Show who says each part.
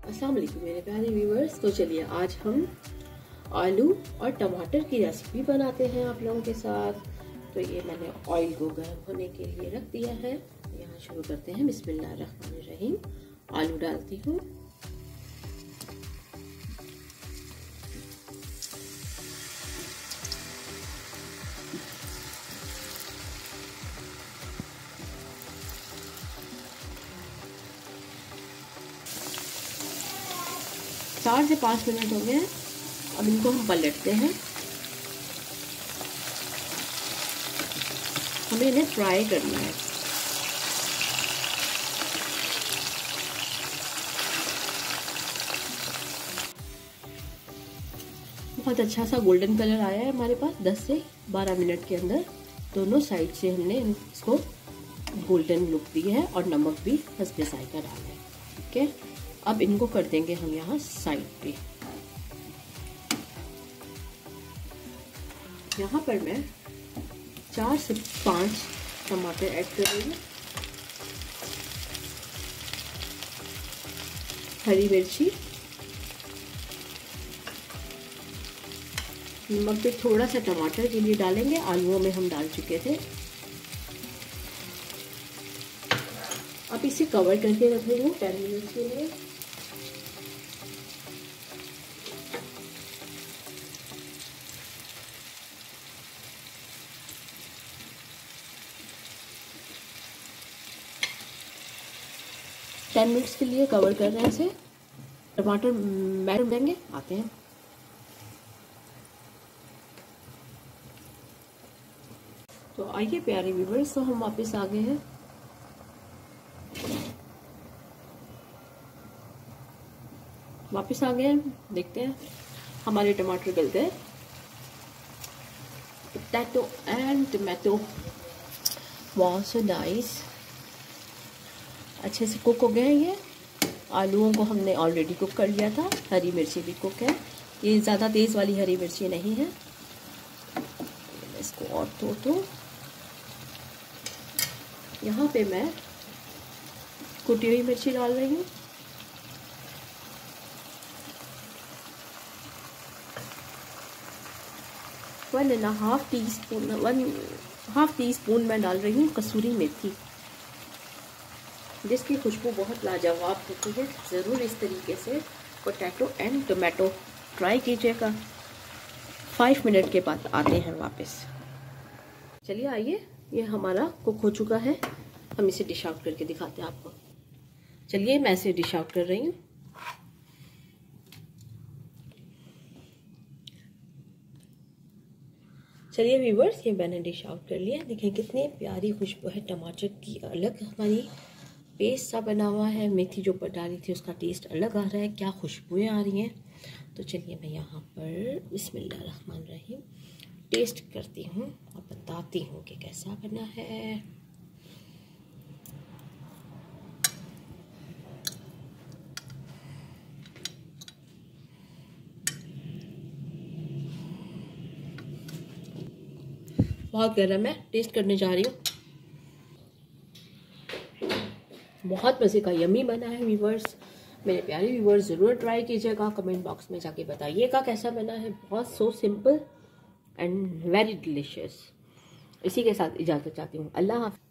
Speaker 1: अस्सलाम वालेकुम मेरे प्यारे व्यूअर्स। तो चलिए आज हम आलू और टमाटर की रेसिपी बनाते हैं आप लोगों के साथ। तो ये मैंने ऑयल को गर्म होने के लिए रख दिया है। यहाँ शुरू करते हैं। बिस्मिल्लाहिर्रहमानिर्रहीम। आलू डालती हूँ। चार से 5 मिनट हो गए। अब इनको हम पलटते हैं। हमें इन्हें फ्राई करना है। बहुत अच्छा सा गोल्डन कलर आया है हमारे पास। 10 से 12 मिनट के अंदर दोनों साइड से हमने इसको गोल्डन लुक दी है और नमक भी हस्बे जायका डाला है। ठीक है, अब इनको कर देंगे हम यहाँ साइड पे। यहाँ पर मैं 4 से 5 टमाटर ऐड कर रही हूँ। हरी मिर्ची, नमक भी थोड़ा सा टमाटर के लिए डालेंगे, आलूओं में हम डाल चुके थे। अब इसे कवर करके रख रही हूँ 10 मिनट के लिए। टेन मिनट्स के लिए कवर कर रहे हैं इसे। टमाटर मैश देंगे, आते हैं। तो आइए प्यारे व्यूअर्स, तो हम वापस आ गए हैं। वापस आ गए हैं, देखते हैं हमारे टमाटर गल गए। Potato and tomato wow so nice, अच्छे से कुक हो गए हैं ये। आलूओं को हमने ऑलरेडी कुक कर लिया था। हरी मिर्ची भी कुक है। ये ज़्यादा तेज़ वाली हरी मिर्ची नहीं है। इसको और तो यहाँ पे मैं कुटी हुई मिर्ची डाल रही हूँ। हाफ टी स्पून मैं डाल रही हूँ कसूरी मेथी, जिसकी खुशबू बहुत लाजवाब होती है। ज़रूर इस तरीके से पोटैटो एंड टोमेटो ट्राई कीजिएगा। 5 मिनट के बाद आते हैं वापस। चलिए आइए, ये हमारा कुक हो चुका है। हम इसे डिश आउट करके दिखाते हैं आपको। चलिए मैं इसे डिश आउट कर रही हूँ। चलिए व्यूवर्स, ये मैंने डिश आउट कर लिया। देखें कितनी प्यारी खुशबू है टमाटर की। अलग हमारी पेस्ट सा बना हुआ है। मेथी जो ऊपर डाली थी उसका टेस्ट अलग आ रहा है। क्या खुशबुएं आ रही हैं। तो चलिए मैं यहाँ पर बिस्मिल्लाहिर्रहमानिर्रहीम टेस्ट करती हूँ और बताती हूँ कि कैसा बना है। बहुत गर्म है, टेस्ट करने जा रही हूँ। बहुत मज़े का यम्मी बना है व्यूवर्स। मेरे प्यारे व्यूवर्स ज़रूर ट्राई कीजिएगा। कमेंट बॉक्स में जाके बताइएगा कैसा बना है। बहुत so simple and very delicious. इसी के साथ इजाज़त चाहती हूँ। अल्लाह हाफ़िज़।